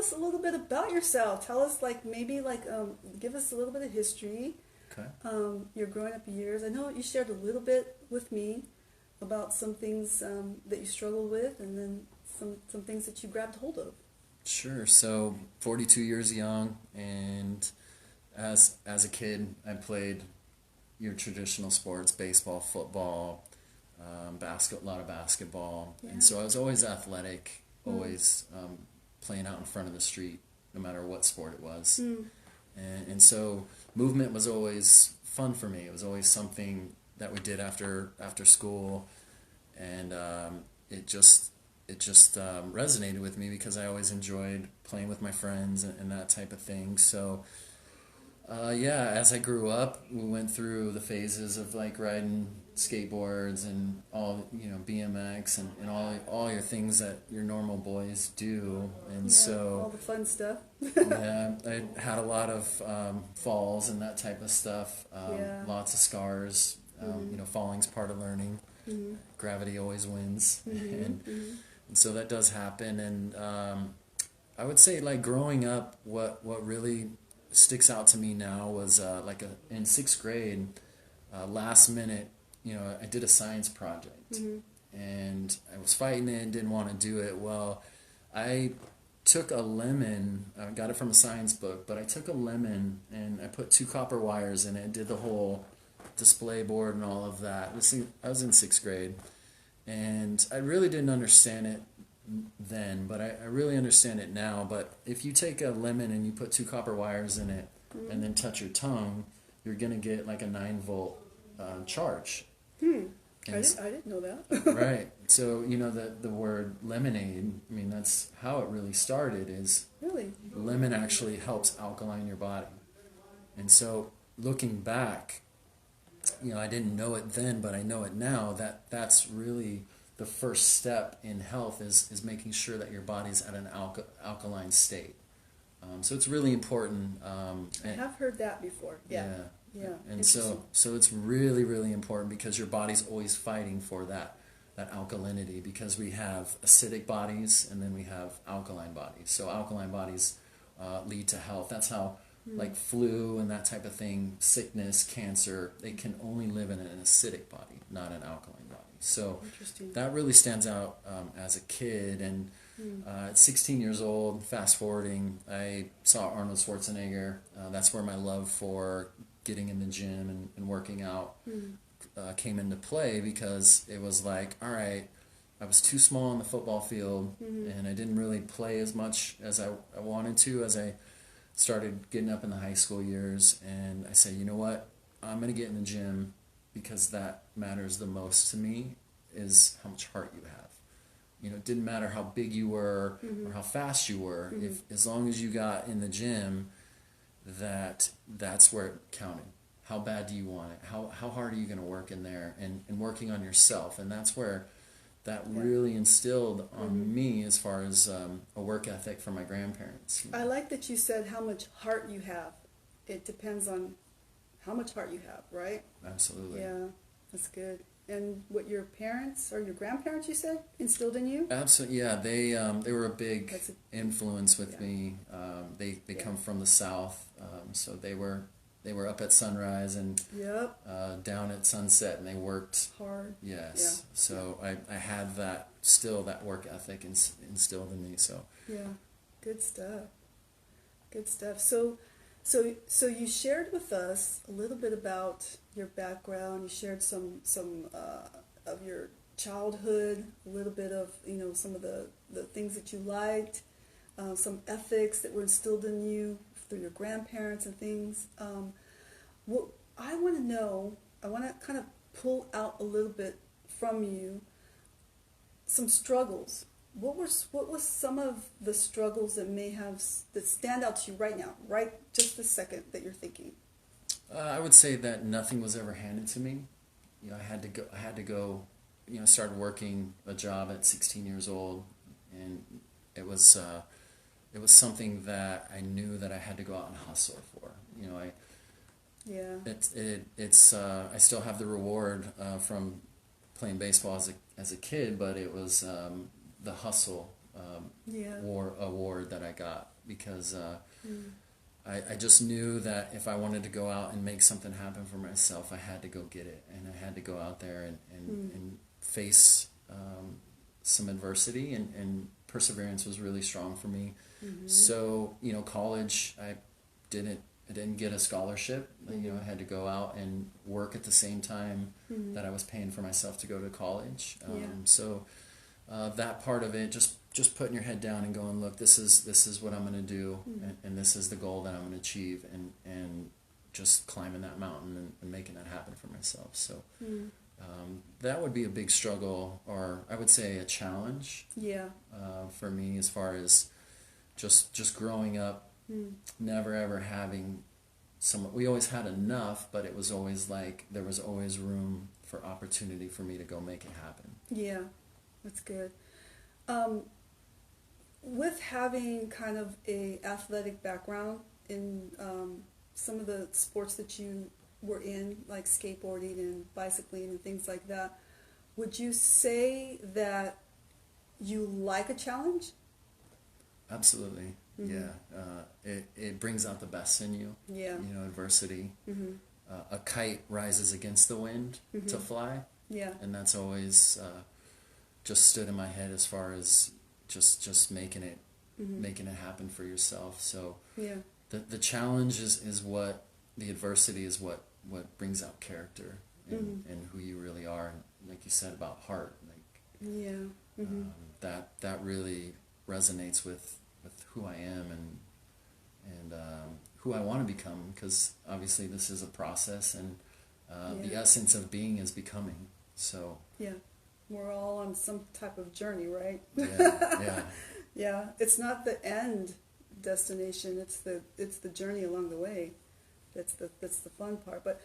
us a little bit about yourself. Tell us, like, maybe, like, give us a little bit of history. Okay. Your growing up years. I know you shared a little bit with me about some things that you struggled with, and then some things that you grabbed hold of. Sure. So, 42 years young, and as a kid, I played your traditional sports: baseball, football, a lot of basketball, Yeah. and so I was always athletic, Mm. always playing out in front of the street, no matter what sport it was, Mm. and so movement was always fun for me. It was always something that we did after school, and it just resonated with me because I always enjoyed playing with my friends and that type of thing. So yeah, as I grew up, we went through the phases of like riding skateboards and all, BMX and all your things that your normal boys do. And Yeah, all so, the fun stuff. yeah, I had a lot of falls and that type of stuff, Yeah. lots of scars. Mm-hmm. Falling's part of learning. Mm-hmm. Gravity always wins. Mm-hmm. Mm-hmm. And so that does happen. And I would say, like, growing up, what really sticks out to me now was in sixth grade, last minute, I did a science project, Mm-hmm. and I was fighting it and didn't want to do it. Well, I took a lemon. I got it from a science book, but I took a lemon and I put two copper wires in it. Did the whole display board and all of that. I was in sixth grade, and I really didn't understand it then, but I really understand it now. But if you take a lemon and you put two copper wires in it and then touch your tongue, you're gonna get like a 9 volt charge. Hmm. And I didn't know that. right, so the word lemonade. I mean, that's how it really started. Is Really? lemon actually helps alkaline your body, and so looking back, I didn't know it then, but I know it now, that that's really the first step in health is making sure that your body's at an alkaline state. So it's really important. I have heard that before. Yeah. Yeah. And Interesting. so it's really, really important because your body's always fighting for that alkalinity, because we have acidic bodies and then we have alkaline bodies. So alkaline bodies lead to health. That's how, like flu and that type of thing, sickness, cancer, they can only live in an acidic body, not an alkaline body. So Interesting. that really stands out as a kid. And at 16 years old, fast forwarding, I saw Arnold Schwarzenegger. That's where my love for getting in the gym and working out came into play, because it was like, all right, I was too small on the football field, and I didn't really play as much as I wanted to as I started getting up in the high school years. And I said, you know what, I'm going to get in the gym, because that matters the most to me, is how much heart you have. It didn't matter how big you were or how fast you were. If as long as you got in the gym, that's where it counted. How bad do you want it? How hard are you going to work in there, and working on yourself? And that's where that really instilled on me, as far as a work ethic from my grandparents. I like that you said how much heart you have. It depends on how much heart you have, right? Absolutely. Yeah, that's good. And what your parents or your grandparents, you said, instilled in you? Absolutely, yeah. They were a big That's influence with yeah. me. They Yeah. come from the South, so they were up at sunrise and Yep. down at sunset, and they worked. Hard. Yes, Yeah. so I had that work ethic instilled in me. So Yeah. Good stuff. Good stuff. So you shared with us a little bit about your background. You shared some of your childhood, a little bit of some of the things that you liked, some ethics that were instilled in you through your grandparents and things. What I want to know, I want to kind of pull out a little bit from you some struggles. What was some of the struggles that that stand out to you right now, right just the second that you're thinking? I would say that nothing was ever handed to me. I had to go. I had to go. I started working a job at 16 years old, and it was something that I knew that I had to go out and hustle for. Yeah. I still have the reward from playing baseball as a kid, but it was the hustle Yeah. award that I got, because I just knew that if I wanted to go out and make something happen for myself, I had to go get it, and I had to go out there and face some adversity, and perseverance was really strong for me. So, college, I didn't get a scholarship. I had to go out and work at the same time that I was paying for myself to go to college. So that part of it, just putting your head down and going, look, this is what I'm going to do, and this is the goal that I'm going to achieve, and just climbing that mountain and making that happen for myself. So that would be a big struggle, or I would say a challenge. Yeah. For me, as far as just growing up, never ever having we always had enough, but it was always like there was always room for opportunity for me to go make it happen. Yeah, that's good. With having kind of a athletic background in some of the sports that you were in, like skateboarding and bicycling and things like that, would you say that you like a challenge? Absolutely. Yeah. It brings out the best in you. Yeah. Adversity. A kite rises against the wind to fly. Yeah. And that's always just stood in my head, as far as just making it happen for yourself. So Yeah. the challenge is what, the adversity is what brings out character and who you really are. And like you said about heart, like Yeah. that really resonates with who I am and who I want to become, because obviously this is a process, and the essence of being is becoming. So Yeah. We're all on some type of journey, right? yeah. Yeah. It's not the end destination. It's the journey along the way. That's the fun part. But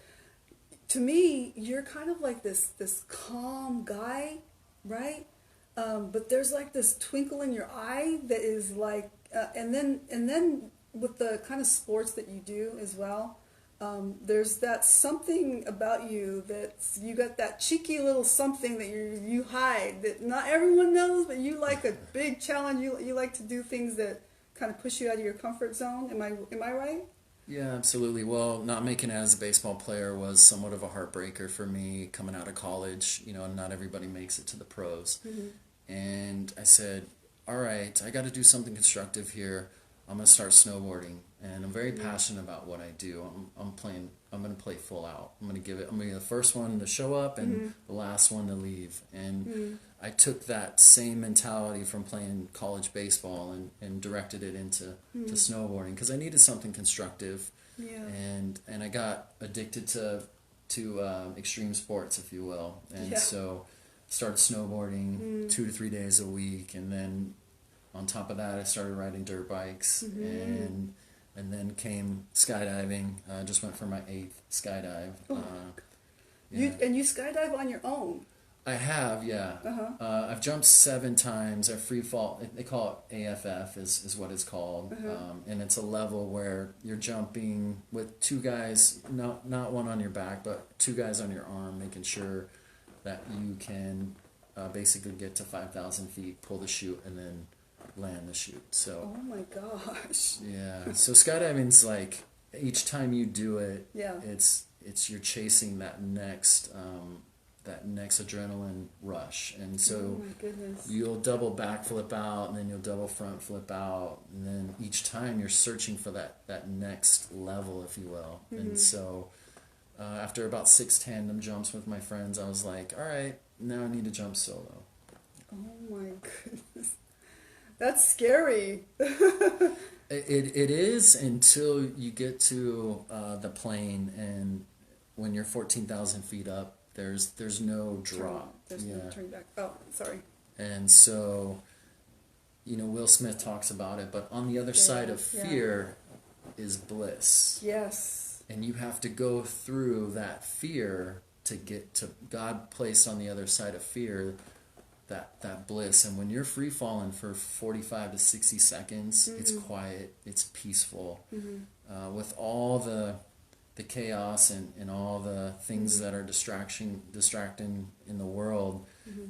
to me, you're kind of like this calm guy, right? But there's like this twinkle in your eye that is like, and then with the kind of sports that you do as well, there's that something about you you got that cheeky little something that you hide that not everyone knows, but you like a big challenge. You like to do things that kind of push you out of your comfort zone. Am I right? Yeah, absolutely. Well, not making it as a baseball player was somewhat of a heartbreaker for me coming out of college. Not everybody makes it to the pros. And I said, all right, I got to do something constructive here. I'm going to start snowboarding, and I'm very passionate about what I do. I'm going to play full out. I'm going to be the first one to show up and the last one to leave. And I took that same mentality from playing college baseball and directed it into to snowboarding, because I needed something constructive. Yeah. And I got addicted to extreme sports, if you will. And so started snowboarding 2 to 3 days a week, and then on top of that, I started riding dirt bikes, and then came skydiving. I just went for my 8th skydive. You skydive on your own? I have, yeah. I've jumped 7 times. I free fall. They call it AFF is what it's called, and it's a level where you're jumping with 2 guys, not one on your back, but 2 guys on your arm, making sure that you can basically get to 5,000 feet, pull the chute, and then land the chute. So. Oh my gosh. Yeah. So skydiving's like, each time you do it, Yeah. it's you're chasing that next adrenaline rush, and so Oh my goodness. you'll double back flip out, and then you'll double front flip out, and then each time you're searching for that next level, if you will. And so after about 6 tandem jumps with my friends, I was like, all right, now I need to jump solo. Oh my goodness. That's scary. It is, until you get to the plane, and when you're 14,000 feet up, there's no drop. There's no turn back. Oh, sorry. And so, Will Smith talks about it, but on the other side of fear is bliss. Yes. And you have to go through that fear to get to God. Placed on the other side of fear that bliss. And when you're free falling for 45 to 60 seconds, it's quiet, it's peaceful. With all the chaos and all the things that are distracting in the world,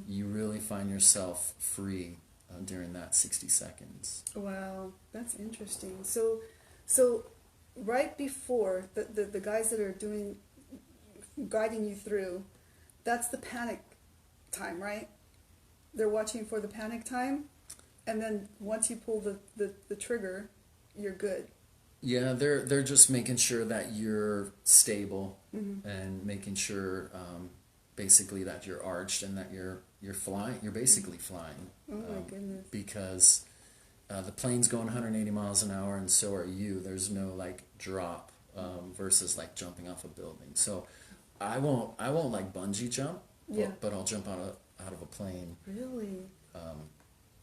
you really find yourself free. during that 60 seconds. Wow, that's interesting. So right before the guys that are guiding you through, that's the panic time, right? They're watching for the panic time, and then once you pull the trigger, you're good. Yeah, they're just making sure that you're stable and making sure basically that you're arched and that you're flying. You're basically flying. Oh my goodness. Because the plane's going 180 miles an hour and so are you. There's no like drop versus like jumping off a building. So I won't like bungee jump, Yeah. but I'll jump out of a plane Really?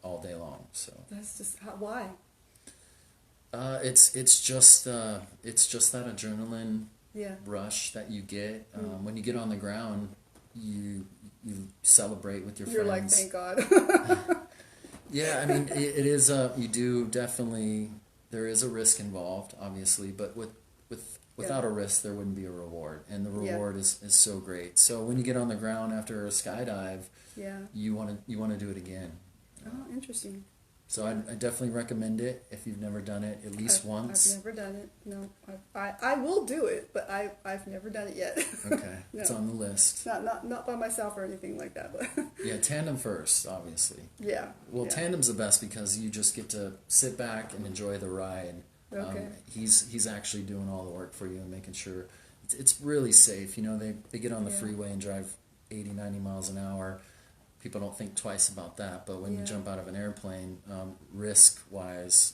all day long. So That's just why? it's just that adrenaline Yeah. rush that you get when you get on the ground. You celebrate with your You're like, friends. thank God. Yeah, I mean it is. You do definitely. There is a risk involved, obviously, but without a risk, there wouldn't be a reward, and the reward is so great. So when you get on the ground after a skydive, Yeah. you want to do it again. Oh, interesting. So I definitely recommend it if you've never done it at least once. I've never done it. No, I will do it, but I've never done it yet. Okay, No. it's on the list. Not by myself or anything like that, but Yeah, tandem first, obviously. yeah. Well, yeah. tandem's the best because you just get to sit back and enjoy the ride. Okay. He's actually doing all the work for you and making sure it's really safe. You know, they get on the Yeah. freeway and drive 80, 90 miles an hour. People don't think twice about that, but when you Yeah. jump out of an airplane, risk-wise,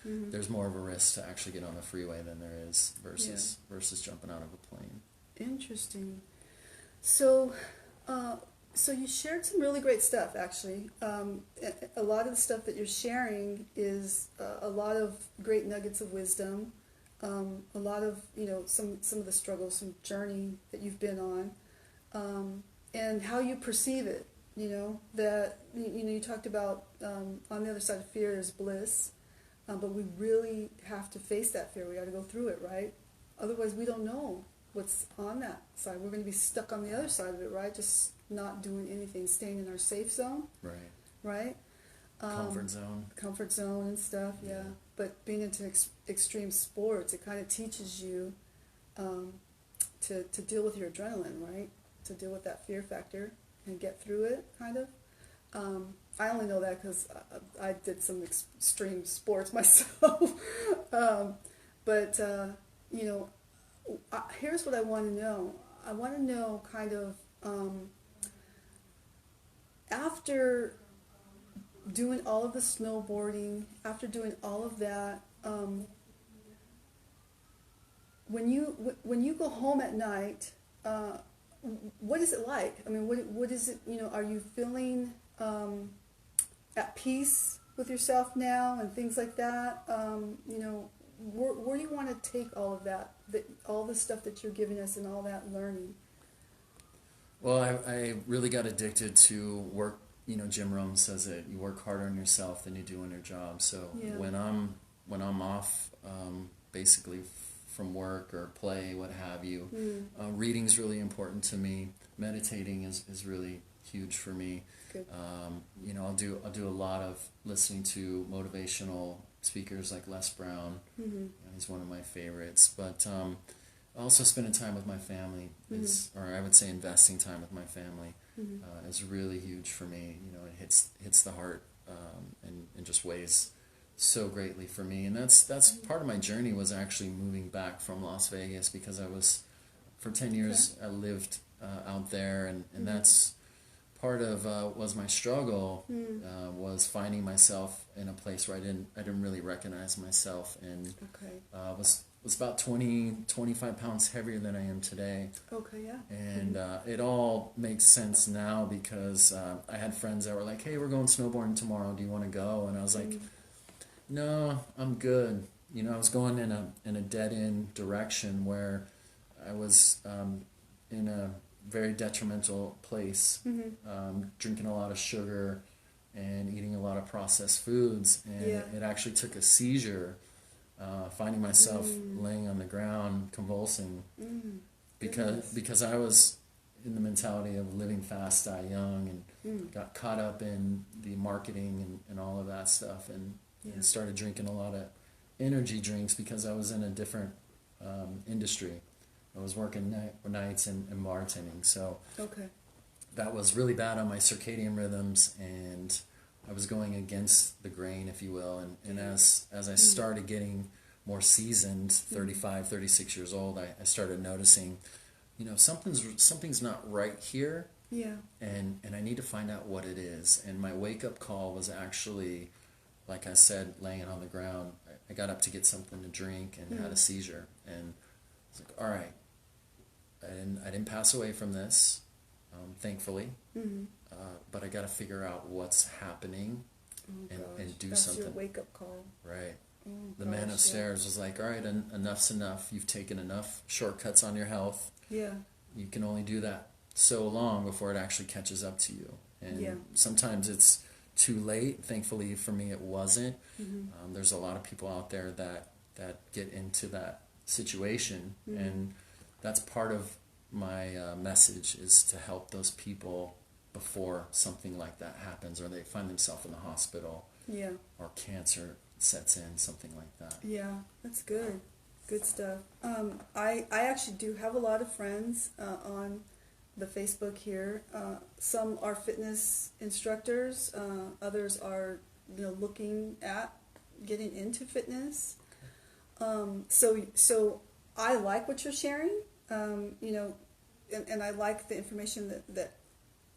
there's more of a risk to actually get on the freeway than there is versus jumping out of a plane. Interesting. So, so you shared some really great stuff. Actually, a lot of the stuff that you're sharing is a lot of great nuggets of wisdom. A lot of some of the struggles, some journey that you've been on, and how you perceive it. That you talked about on the other side of fear is bliss, but we really have to face that fear. We got to go through it, right? Otherwise, we don't know what's on that side. We're going to be stuck on the other side of it, right? Just not doing anything, staying in our safe zone, Right. right? Comfort zone. Comfort zone and stuff, yeah. But being into extreme sports, it kind of teaches you to deal with your adrenaline, right? To deal with that fear factor and get through it, kind of. I only know that because I did some extreme sports myself. But here's what I want to know. I want to know kind of after doing all of the snowboarding, after doing all of that, when you go home at night, what is it like? I mean, what is it? Are you feeling at peace with yourself now and things like that? Where do you want to take all of that, all the stuff that you're giving us and all that learning? Well, I really got addicted to work. Jim Rohn says it. You work harder on yourself than you do on your job. So Yeah. when I'm off, basically from work or play, what have you, reading's really important to me. Meditating is really huge for me. Good. I'll do a lot of listening to motivational speakers like Les Brown. Mm-hmm. He's one of my favorites. But also spending time with my family or I would say investing time with my family is really huge for me. It hits the heart and just weighs so greatly for me. And that's part of my journey was actually moving back from Las Vegas because for 10 years I lived out there and that's part of was my struggle was finding myself in a place where I didn't really recognize myself and was about 25 pounds heavier than I am today. Okay, yeah. And it all makes sense now because I had friends that were like, hey, we're going snowboarding tomorrow. Do you want to go? And I was like, no, I'm good. I was going in a dead-end direction where I was in a very detrimental place, drinking a lot of sugar and eating a lot of processed foods. And it actually took a seizure, finding myself laying on the ground convulsing because I was in the mentality of living fast, die young, and got caught up in the marketing and all of that stuff, and started drinking a lot of energy drinks because I was in a different industry. I was working nights and bartending, so Okay. that was really bad on my circadian rhythms, and I was going against the grain, if you will. And as I started getting more seasoned, 35, 36 years old, I started noticing, something's not right here, Yeah. and I need to find out what it is. And my wake-up call was actually, like I said, laying on the ground. I got up to get something to drink and had a seizure. And I was like, all right, I didn't pass away from this, thankfully. Mm-hmm. But I got to figure out what's happening Oh, and gosh. do That's something. your wake-up call. Right. Oh, The man gosh, upstairs was like, all right, enough's enough. You've taken enough shortcuts on your health. Yeah. You can only do that so long before it actually catches up to you. And sometimes it's too late. Thankfully for me, it wasn't. Mm-hmm. There's a lot of people out there that get into that situation. Mm-hmm. And that's part of my message, is to help those people before something like that happens, or they find themselves in the hospital, Yeah. or cancer sets in, something like that. Yeah, that's good. Good stuff. I actually do have a lot of friends on the Facebook here. Some are fitness instructors. Others are, looking at getting into fitness. So I like what you're sharing. And I like the information that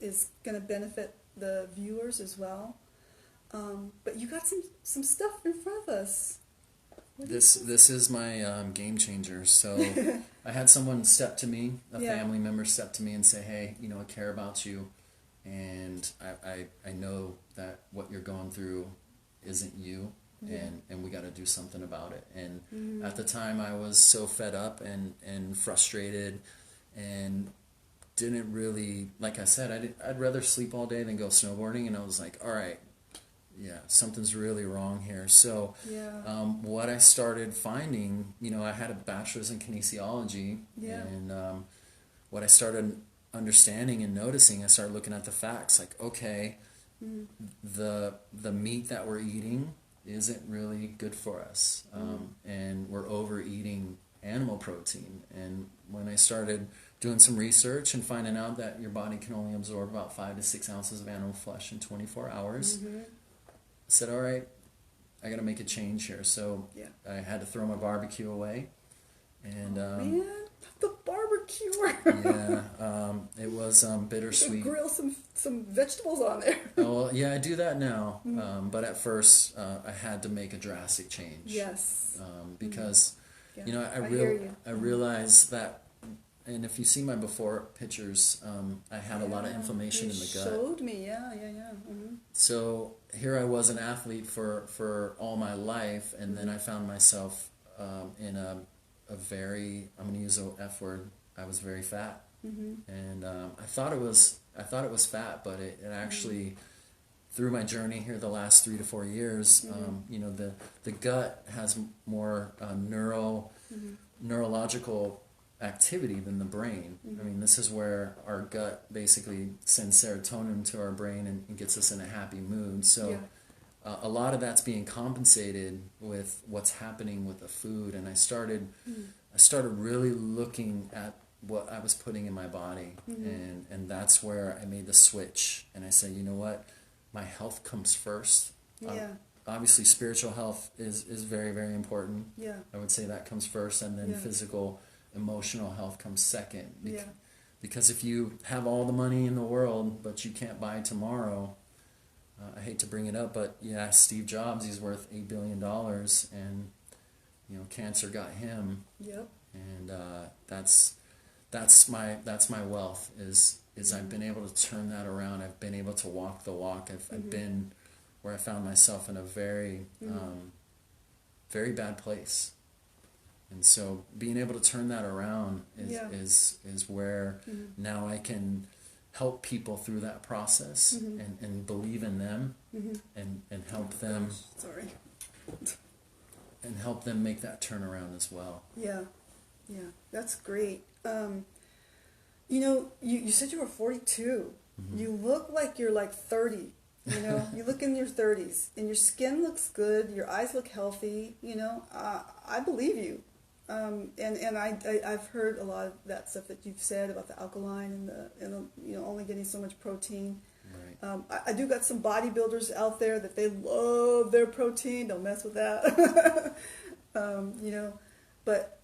is going to benefit the viewers as well. But you got some stuff in front of us. This is my game changer. So I had someone step to me, a family member step to me and say, hey, I care about you, and I know that what you're going through isn't you, and we got to do something about it. And at the time I was so fed up and frustrated, and didn't really, like I said, I'd rather sleep all day than go snowboarding, and I was like, all right, yeah, something's really wrong here. So what I started finding, I had a bachelor's in kinesiology, and what I started understanding and noticing, I started looking at the facts, like, okay, the meat that we're eating isn't really good for us, and we're overeating animal protein. And when I started doing some research and finding out that your body can only absorb about 5 to 6 ounces of animal flesh in 24 hours, I said, all right, I got to make a change here. So I had to throw my barbecue away. And Man, the barbecue. it was bittersweet. Grill some vegetables on there. Oh, yeah, I do that now. But at first, I had to make a drastic change. Yes. Because, Yeah. I realized that, and if you see my before pictures, I had a lot of inflammation in the gut. Showed me, yeah. Mm-hmm. So here I was, an athlete for all my life, and then I found myself in a very, I'm going to use the F word, I was very fat. And I thought it was fat, but it actually, through my journey here the last 3 to 4 years, the gut has more neurological activity than the brain. I mean, this is where our gut basically sends serotonin to our brain and gets us in a happy mood. So a lot of that's being compensated with what's happening with the food. And I started really looking at what I was putting in my body, and that's where I made the switch. And I said, you know what, my health comes first. Obviously spiritual health is very, very important. I would say that comes first, and then physical, emotional health comes second. Because if you have all the money in the world but you can't buy tomorrow, I hate to bring it up, but Steve Jobs, he's worth $8 billion, and cancer got him. And that's my wealth, is I've been able to turn that around. I've been able to walk the walk. I've been where I found myself in a very very bad place. And so being able to turn that around is where now I can help people through that process, and believe in them, and help them and help them make that turnaround as well. Yeah, that's great. You know, you said you were 42. You look like you're like 30. You know, you look in your 30s, and your skin looks good. Your eyes look healthy. You know, I believe you. I've heard a lot of that stuff that you've said about the alkaline and you know only getting so much protein. Right. I do got some bodybuilders out there that they love their protein. Don't mess with that. You know, but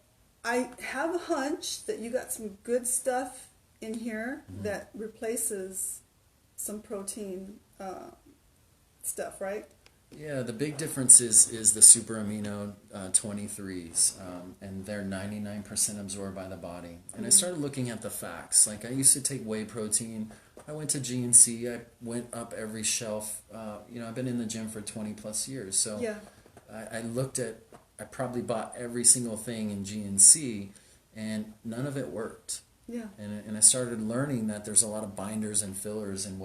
I have a hunch that you got some good stuff in here that replaces some protein stuff, right? Yeah, the big difference is the super amino 23s, and they're 99% absorbed by the body. And I started looking at the facts. Like I used to take whey protein. I went to GNC. I went up every shelf. You know, I've been in the gym for 20 plus years. So Yeah, I looked at, I probably bought every single thing in GNC, and none of it worked. yeah. And I started learning that there's a lot of binders and fillers and